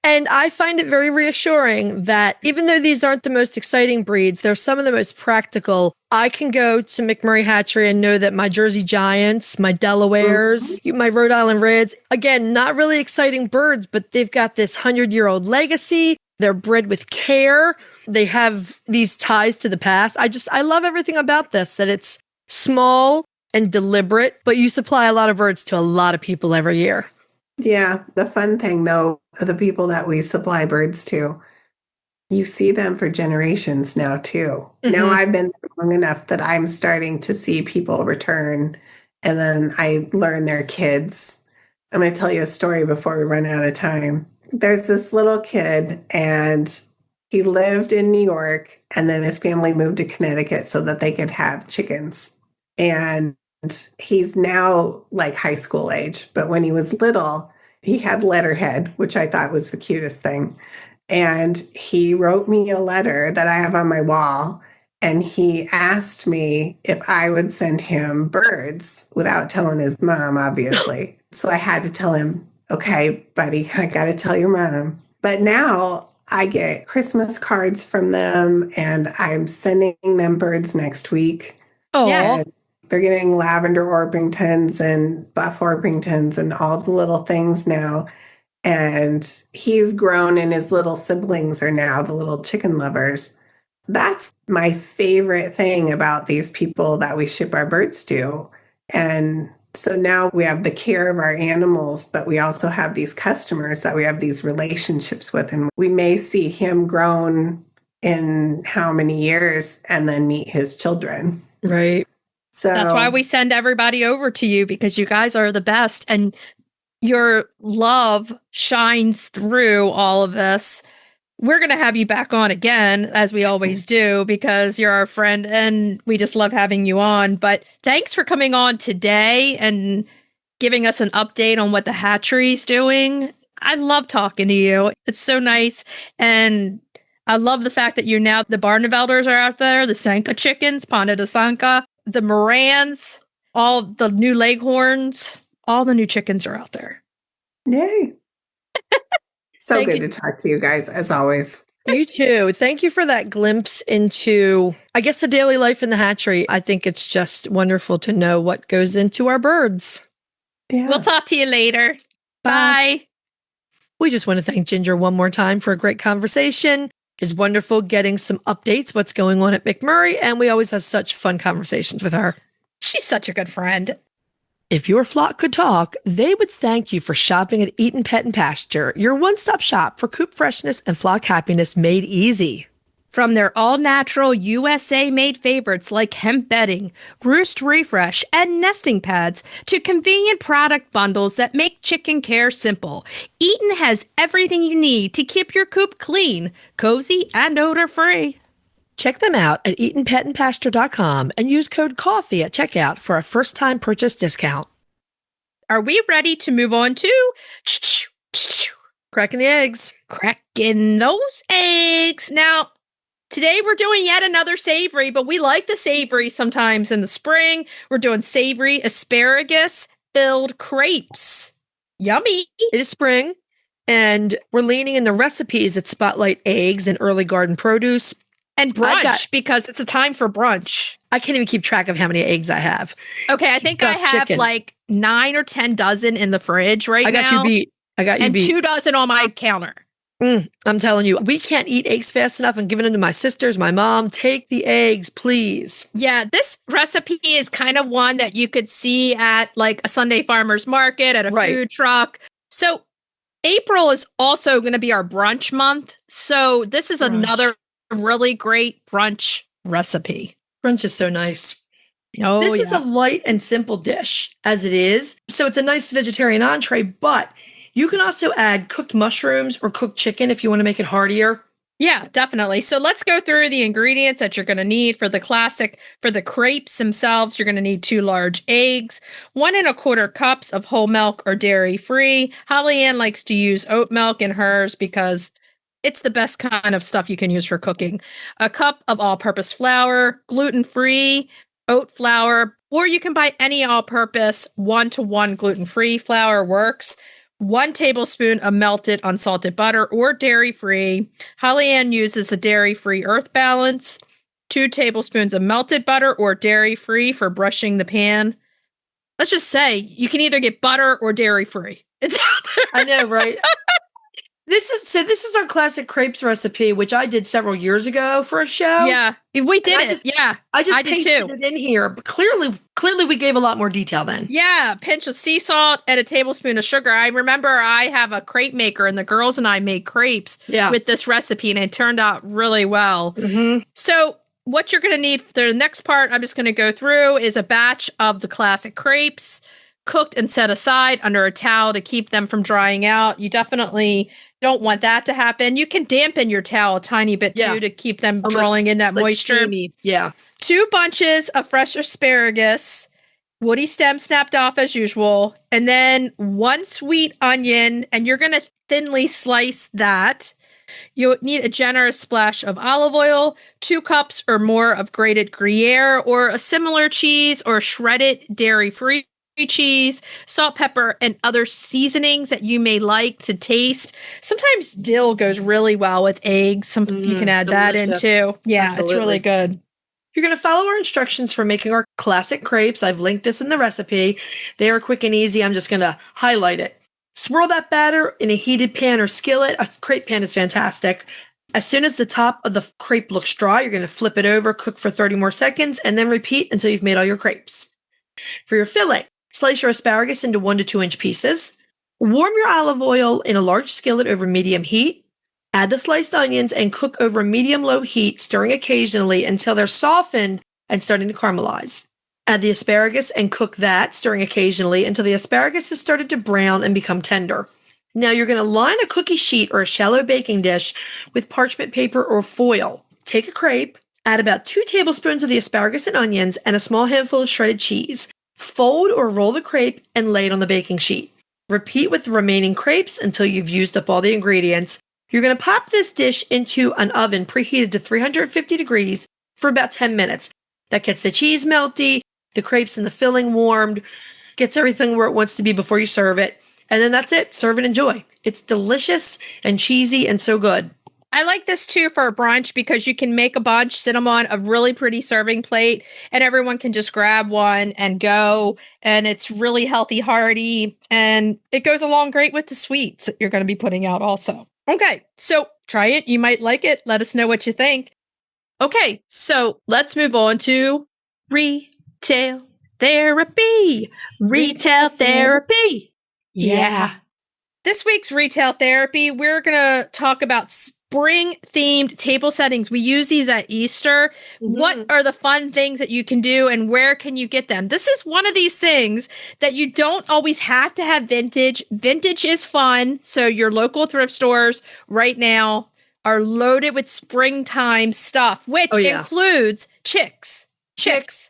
And I find it very reassuring that even though these aren't the most exciting breeds, they're some of the most practical. I can go to McMurray Hatchery and know that my Jersey Giants, my Delawares, my Rhode Island Reds, again, not really exciting birds, but they've got this 100-year-old legacy. They're bred with care. They have these ties to the past. I love everything about this, that it's small and deliberate, but you supply a lot of birds to a lot of people every year. Yeah, the fun thing, though, the people that we supply birds to, you see them for generations now, too. Now I've been long enough that I'm starting to see people return, and then I learn their kids. I'm going to tell you a story before we run out of time. There's this little kid, and he lived in New York, and then his family moved to Connecticut so that they could have chickens. And he's now like high school age, but when he was little, he had letterhead, which I thought was the cutest thing. And he wrote me a letter that I have on my wall. And he asked me if I would send him birds without telling his mom, obviously. So I had to tell him, okay, buddy, I got to tell your mom. But now I get Christmas cards from them, and I'm sending them birds next week. Oh, yeah. They're getting lavender Orpingtons and buff Orpingtons and all the little things now. And he's grown, and his little siblings are now the little chicken lovers. That's my favorite thing about these people that we ship our birds to. And so now we have the care of our animals, but we also have these customers that we have these relationships with. And we may see him grown in how many years and then meet his children. Right. So that's why we send everybody over to you, because you guys are the best, and your love shines through all of this. We're going to have you back on again, as we always do, because you're our friend and we just love having you on. But thanks for coming on today and giving us an update on what the hatchery's doing. I love talking to you. It's so nice. And I love the fact that you're now, the Barnevelders are out there, the Sanka chickens, Ponta de Sanka, the Morans, all the new Leghorns, all the new chickens are out there. Yay. So good to talk to you guys, as always. You too. Thank you for that glimpse into, I guess, the daily life in the hatchery. I think it's just wonderful to know what goes into our birds. Yeah. We'll talk to you later. Bye. We just want to thank Ginger one more time for a great conversation. It's wonderful getting some updates, what's going on at McMurray, and we always have such fun conversations with her. She's such a good friend. If your flock could talk, they would thank you for shopping at Eaton Pet and Pasture, your one-stop shop for coop freshness and flock happiness made easy. From their all-natural USA-made favorites like hemp bedding, roost refresh, and nesting pads to convenient product bundles that make chicken care simple, Eaton has everything you need to keep your coop clean, cozy, and odor-free. Check them out at EatonPetAndPasture.com and use code COFFEE at checkout for a first-time purchase discount. Are we ready to move on to cracking the eggs? Cracking those eggs. Now, today we're doing yet another savory, but we like the savory sometimes in the spring. We're doing Savory Asparagus Filled Crepes. Yummy. It is spring, and we're leaning in the recipes that spotlight eggs and early garden produce. And brunch, because it's a time for brunch. I can't even keep track of how many eggs I have. Okay, I think I have like 9 or 10 dozen in the fridge right now. I got you beat. And 2 dozen on my counter. I'm telling you, we can't eat eggs fast enough. I'm giving them to my sisters, my mom. Take the eggs, please. Yeah, this recipe is kind of one that you could see at like a Sunday farmer's market, at a food truck. So April is also going to be our brunch month. So this is another really great brunch recipe. Brunch is so nice. Oh, this is a light and simple dish as it is. So it's a nice vegetarian entree, but you can also add cooked mushrooms or cooked chicken if you want to make it heartier. Yeah, definitely. So let's go through the ingredients that you're going to need for the classic. For the crepes themselves, you're going to need 2 large eggs, 1 1/4 cups of whole milk or dairy-free. Holly Ann likes to use oat milk in hers because it's the best kind of stuff you can use for cooking. A cup of all-purpose flour, gluten-free, oat flour, or you can buy any all-purpose 1-to-1 gluten-free flour works. 1 tablespoon of melted unsalted butter or dairy-free. Holly Ann uses the dairy-free Earth Balance. 2 tablespoons of melted butter or dairy-free for brushing the pan. Let's just say you can either get butter or dairy-free. It's out there. I know, right? This is our classic crepes recipe, which I did several years ago for a show. Yeah, we did it. I did pasted too. It in here, but clearly we gave a lot more detail then. Yeah, pinch of sea salt and a tablespoon of sugar. I remember I have a crepe maker, and the girls and I made crepes with this recipe, and it turned out really well. Mm-hmm. So what you're going to need for the next part, I'm just going to go through, is a batch of the classic crepes, cooked and set aside under a towel to keep them from drying out. You definitely don't want that to happen. You can dampen your towel a tiny bit too to keep them drawing in that moisture. Steamy. Yeah. 2 bunches of fresh asparagus, woody stem snapped off as usual, and then 1 sweet onion, and you're going to thinly slice that. You need a generous splash of olive oil, 2 cups or more of grated Gruyere or a similar cheese or shredded dairy-free cheese, salt, pepper, and other seasonings that you may like to taste. Sometimes dill goes really well with eggs. You can add that in too. Yeah, Absolutely. It's really good. You're going to follow our instructions for making our classic crepes. I've linked this in the recipe. They are quick and easy. I'm just going to highlight it. Swirl that batter in a heated pan or skillet. A crepe pan is fantastic. As soon as the top of the crepe looks dry, you're going to flip it over, cook for 30 more seconds, and then repeat until you've made all your crepes. For your filling, slice your asparagus into 1 to 2 inch pieces. Warm your olive oil in a large skillet over medium heat. Add the sliced onions and cook over medium-low heat, stirring occasionally until they're softened and starting to caramelize. Add the asparagus and cook that, stirring occasionally until the asparagus has started to brown and become tender. Now you're going to line a cookie sheet or a shallow baking dish with parchment paper or foil. Take a crepe, add about 2 tablespoons of the asparagus and onions and a small handful of shredded cheese. Fold or roll the crepe and lay it on the baking sheet. Repeat with the remaining crepes until you've used up all the ingredients. You're going to pop this dish into an oven preheated to 350 degrees for about 10 minutes. That gets the cheese melty, the crepes and the filling warmed, gets everything where it wants to be before you serve it. And then that's it. Serve and enjoy. It's delicious and cheesy and so good. I like this too for a brunch because you can make a bunch, sit them on a really pretty serving plate, and everyone can just grab one and go. And it's really healthy, hearty, and it goes along great with the sweets that you're going to be putting out also. Okay, so try it. You might like it. Let us know what you think. Okay, so let's move on to retail therapy. Retail therapy. Yeah. This week's retail therapy, we're going to talk about spring-themed table settings. We use these at Easter. Mm-hmm. What are the fun things that you can do and where can you get them? This is one of these things that you don't always have to have vintage. Vintage is fun. So your local thrift stores right now are loaded with springtime stuff, which includes chicks,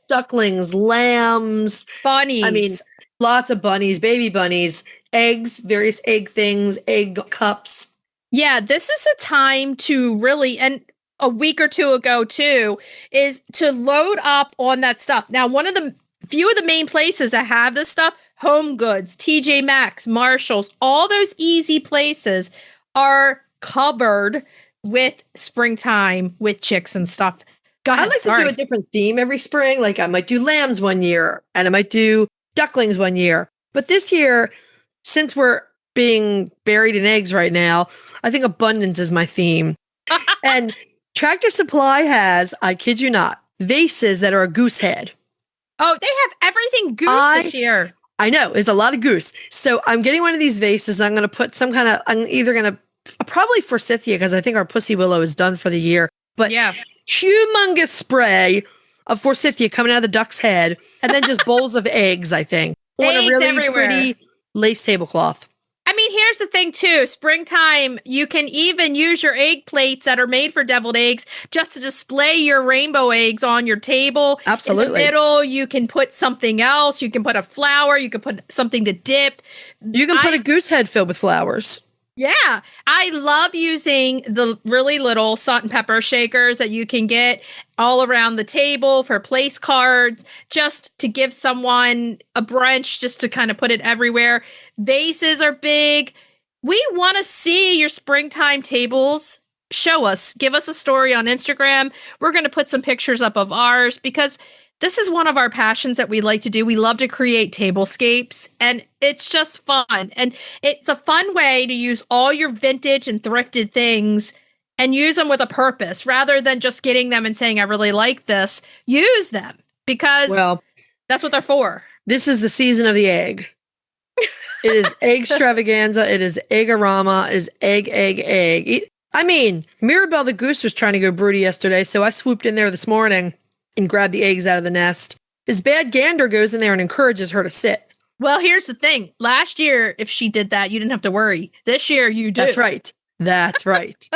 ducklings, lambs, bunnies. I mean, lots of bunnies, baby bunnies, eggs, various egg things, egg cups. Yeah, this is a time to really, and a week or two ago too, is to load up on that stuff. Now, one of the few of the main places that have this stuff, Home Goods, TJ Maxx, Marshalls, all those easy places are covered with springtime, with chicks and stuff. Go ahead. I like to do a different theme every spring. Like I might do lambs one year and I might do ducklings one year. But this year, since we're being buried in eggs right now, I think abundance is my theme. And Tractor Supply has, I kid you not, vases that are a goose head. Oh, they have everything goose this year. I know. There's a lot of goose. So I'm getting one of these vases. I'm going to put some kind of, I'm either going to, probably forsythia, because I think our pussy willow is done for the year. But yeah, humongous spray of forsythia coming out of the duck's head, and then just bowls of eggs, I think. On a really pretty lace tablecloth. I mean, here's the thing, too. Springtime, you can even use your egg plates that are made for deviled eggs just to display your rainbow eggs on your table. Absolutely. In the middle, you can put something else. You can put a flower. You can put something to dip. You can put a goose head filled with flowers. Yeah, I love using the really little salt and pepper shakers that you can get all around the table for place cards, just to give someone a brunch, just to kind of put it everywhere. Vases are big. We want to see your springtime tables. Show us. Give us a story on Instagram. We're going to put some pictures up of ours because this is one of our passions that we like to do. We love to create tablescapes, and it's just fun. And it's a fun way to use all your vintage and thrifted things and use them with a purpose rather than just getting them and saying, I really like this. Use them because that's what they're for. This is the season of the egg. It is egg extravaganza. It is eggarama. It is egg. I mean, Mirabelle the goose was trying to go broody yesterday, so I swooped in there this morning and grab the eggs out of the nest. This bad gander goes in there and encourages her to sit. Well, here's the thing. Last year, if she did that, you didn't have to worry. This year, you do. That's right.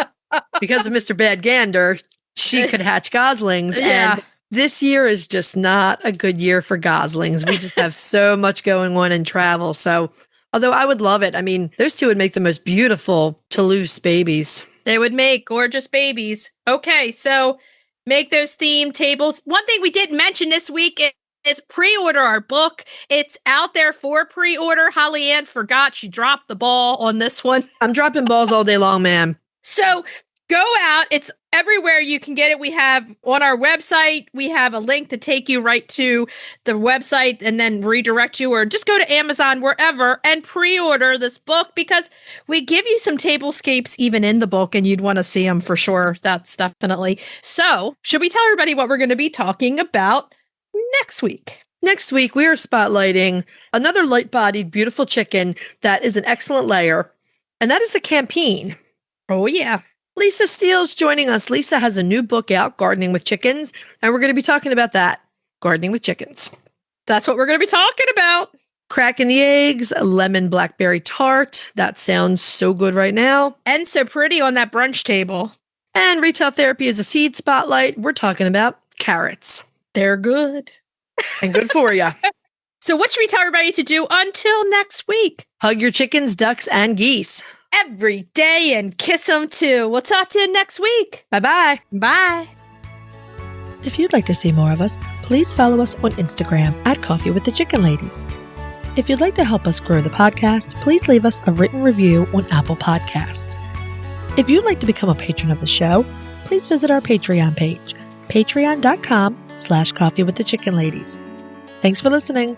Because of Mr. Bad Gander, she could hatch goslings. Yeah. And this year is just not a good year for goslings. We just have so much going on in travel. So, although I would love it. I mean, those two would make the most beautiful Toulouse babies. They would make gorgeous babies. Okay, so make those themed tables. One thing we didn't mention this week is pre-order our book. It's out there for pre-order. Holly Ann forgot. She dropped the ball on this one. I'm dropping balls all day long, ma'am. So go out. It's everywhere you can get it. We have on our website, we have a link to take you right to the website and then redirect you, or just go to Amazon, wherever, and pre-order this book because we give you some tablescapes even in the book and you'd want to see them for sure. That's definitely. So should we tell everybody what we're going to be talking about next week? Next week, we are spotlighting another light-bodied, beautiful chicken that is an excellent layer, and that is the Campine. Oh, yeah. Lisa Steele's joining us. Lisa has a new book out, Gardening with Chickens, and we're going to be talking about that, gardening with chickens. That's what we're going to be talking about. Cracking the eggs, lemon blackberry tart. That sounds so good right now. And so pretty on that brunch table. And retail therapy is a seed spotlight. We're talking about carrots. They're good. And good for you. So what should we tell everybody to do until next week? Hug your chickens, ducks, and geese. Every day and kiss them too. We'll talk to you next week. Bye-bye. Bye. If you'd like to see more of us, please follow us on Instagram at Coffee with the Chicken Ladies. If you'd like to help us grow the podcast, please leave us a written review on Apple Podcasts. If you'd like to become a patron of the show, please visit our Patreon page, patreon.com/coffeewiththechickenladies. Thanks for listening.